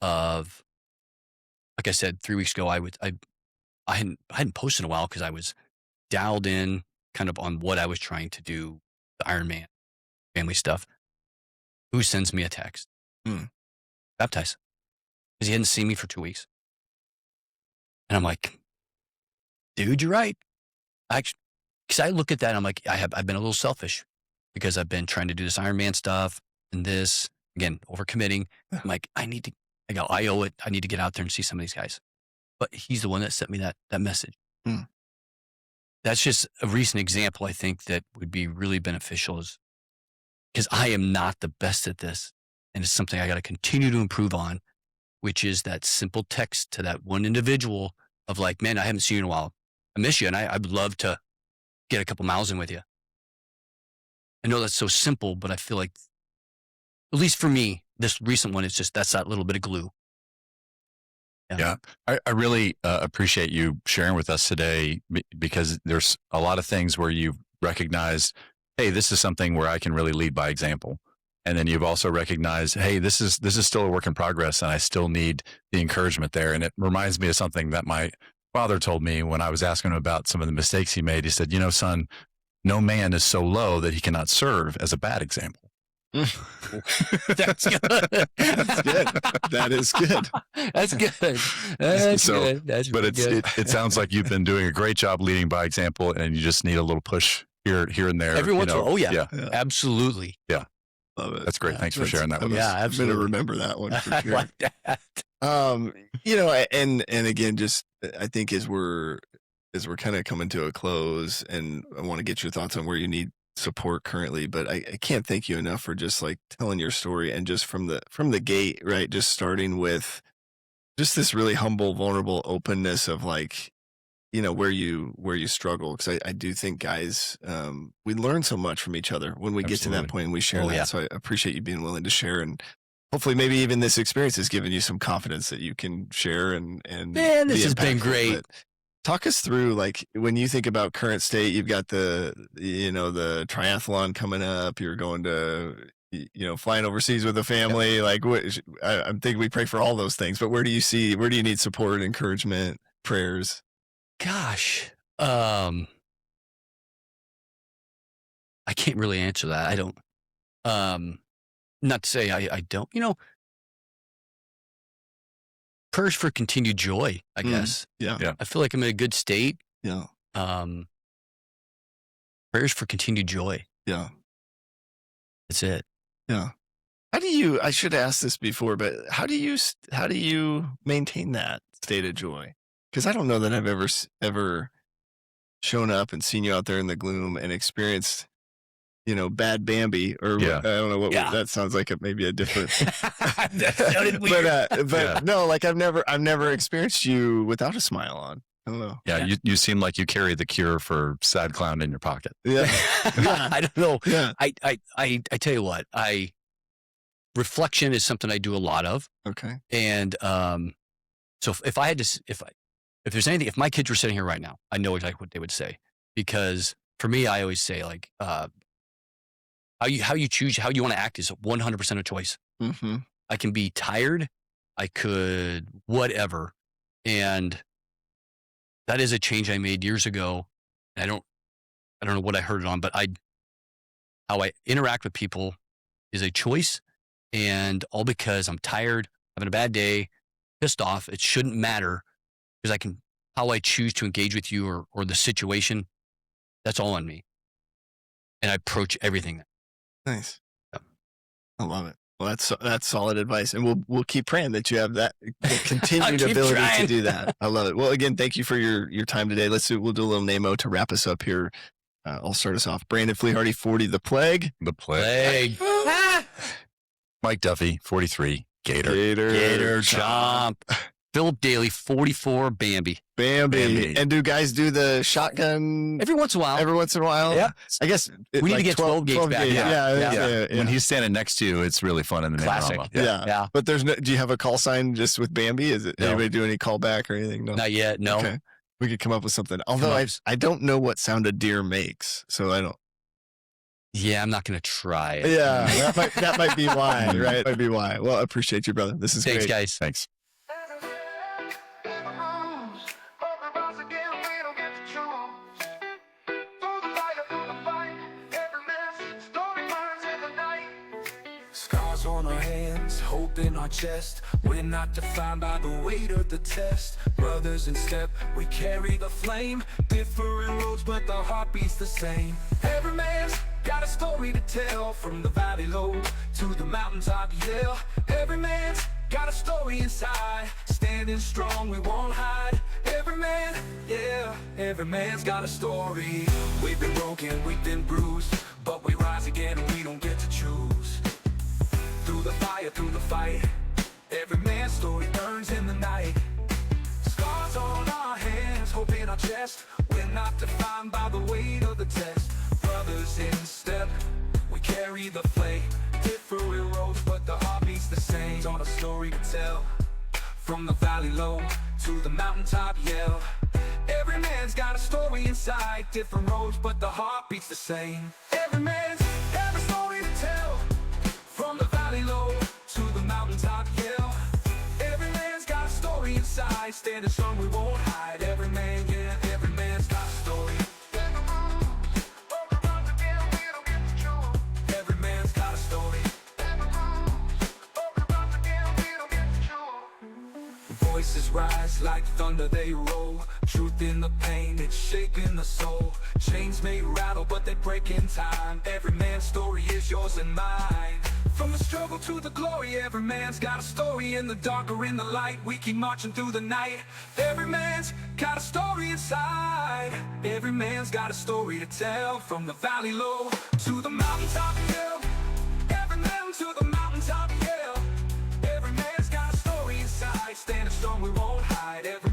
of, like I said, 3 weeks ago, I hadn't posted in a while because I was dialed in kind of on what I was trying to do, the Iron Man family stuff. Who sends me a text? Baptize. Because he hadn't seen me for 2 weeks. And I'm like, dude, you're right. Because I look at that and I'm like, I've been a little selfish because I've been trying to do this Iron Man stuff and this, again, overcommitting. I'm like, I owe it. I need to get out there and see some of these guys. But he's the one that sent me that message. That's just a recent example, I think, that would be really beneficial, is because I am not the best at this. And it's something I got to continue to improve on, which is that simple text to that one individual of like, man, I haven't seen you in a while. I miss you. And I'd love to get a couple miles in with you. I know that's so simple, but I feel like, at least for me, this recent one is just, that's that little bit of glue. Yeah. I really appreciate you sharing with us today because there's a lot of things where you've recognized, hey, this is something where I can really lead by example. And then you've also recognized, hey, this is still a work in progress and I still need the encouragement there. And it reminds me of something that my father told me when I was asking him about some of the mistakes he made. He said, son, no man is so low that he cannot serve as a bad example. That's good. That's good. That is good. That's good. That's So, good. That's But really good. it sounds like you've been doing a great job leading by example, and you just need a little push here and there. Every once in a while. Oh yeah. Yeah. Absolutely. Love it. That's great. Thanks for sharing that with Yeah, us. I'm absolutely. going to remember that one for I sure. like that. And again, just I think as we're kind of coming to a close, and I want to get your thoughts on where you need support currently, but I can't thank you enough for just like telling your story and just from the gate, right? Just starting with just this really humble, vulnerable openness of like, where you struggle. Cause I do think guys, we learn so much from each other when we get to that Absolutely. point and we share Oh, that. yeah. So I appreciate you being willing to share, and hopefully maybe even this experience has given you some confidence that you can share and Man, this be has been impactful. great. But talk us through, like, when you think about current state, you've got the triathlon coming up, you're going to, flying overseas with a family. Like, I'm thinking we pray for all those things, but where do you need support, encouragement, prayers? Gosh. I can't really answer that. I don't. Not to say I don't. Prayers for continued joy, I guess. Yeah. I feel like I'm in a good state. Yeah. Prayers for continued joy. Yeah. That's it. Yeah. I should have asked this before, but how do you maintain that state of joy? Because I don't know that I've ever shown up and seen you out there in the gloom and experienced, bad Bambi, or Yeah. I don't know what Yeah. that sounds like. It may be a different, That sounded weird. but Yeah. no, like I've never experienced you without a smile on. I don't know. Yeah, you seem like you carry the cure for sad clown in your pocket. Yeah. Yeah. I don't know. Yeah. I tell you what, reflection is something I do a lot of. Okay. And so if I had to, if there's anything, if my kids were sitting here right now, I know exactly what they would say. Because for me, I always say like, how you choose, how you want to act is 100% a choice. Mm-hmm. I can be tired. I could whatever. And that is a change I made years ago. And I don't know what I heard it on, but how I interact with people is a choice, and all because I'm tired, having a bad day, pissed off. It shouldn't matter, because how I choose to engage with you or the situation, that's all on me. And I approach everything. Nice. Yeah. I love it. Well, that's solid advice, and we'll keep praying that you have that continued keep ability to trying. do that. I love it. Well, again, thank you for your time today. We'll do a little Namo to wrap us up here. I'll start us off. Brandon Fleehardy, 40, The Plague. The plague. Plague. Mike Duffy, 43, Gator. Gator chomp. Phillip Daly, 44, Bambi. Bambi. And do guys do the shotgun Every once in a while. every once in a while? Yeah. I guess We need to get 12 gauge back. gauge. Yeah. Yeah. When he's standing next to you, it's really fun in the Classic. Panorama. Yeah. Yeah. But do you have a call sign just with Bambi? Is it No. anybody do any callback or anything? No. Not yet. No. Okay. We could come up with something. Although I don't know what sound a deer makes, so I don't. Yeah, I'm not going to try it. Yeah, that might be why, right? Might be why. Well, I appreciate you, brother. This is Thanks, great. guys. Thanks. Scars on our hands, hope in our chest. We're not defined by the weight of the test. Brothers in step, we carry the flame. Different roads, but the heart beats the same. Every man's got a story to tell. From the valley low to the mountaintop yell. Every man's got a story inside. Standing strong, we won't hide. Every man, yeah, every man's got a story. We've been broken, we've been bruised, but we rise again and we don't get to choose. Through the fire, through the fight, every man's story burns in the night. Scars on our hands, hope in our chest. We're not defined by the weight of the test. Brothers in step, we carry the flame. Different roads, but the heart beats the same. On a story to tell. From the valley low to the mountaintop yell. Every man's got a story inside, different roads but the heart beats the same. Every man's got a story to tell. From the valley low to the mountaintop yell. Every man's got a story inside, standing strong we won't hide. Every man, yeah, every man's got a story. Every man's got a story. Voices rise like thunder, they roll. Truth in the pain, it's shaping the soul. Chains may rattle, but they break in time. Every man's story is yours and mine. From the struggle to the glory, every man's got a story. In the dark or in the light, we keep marching through the night. Every man's got a story inside. Every man's got a story to tell. From the valley low to the mountaintop hill. Every man to the mountaintop hill. Every man's got a story inside, standing strong we won't hide. Every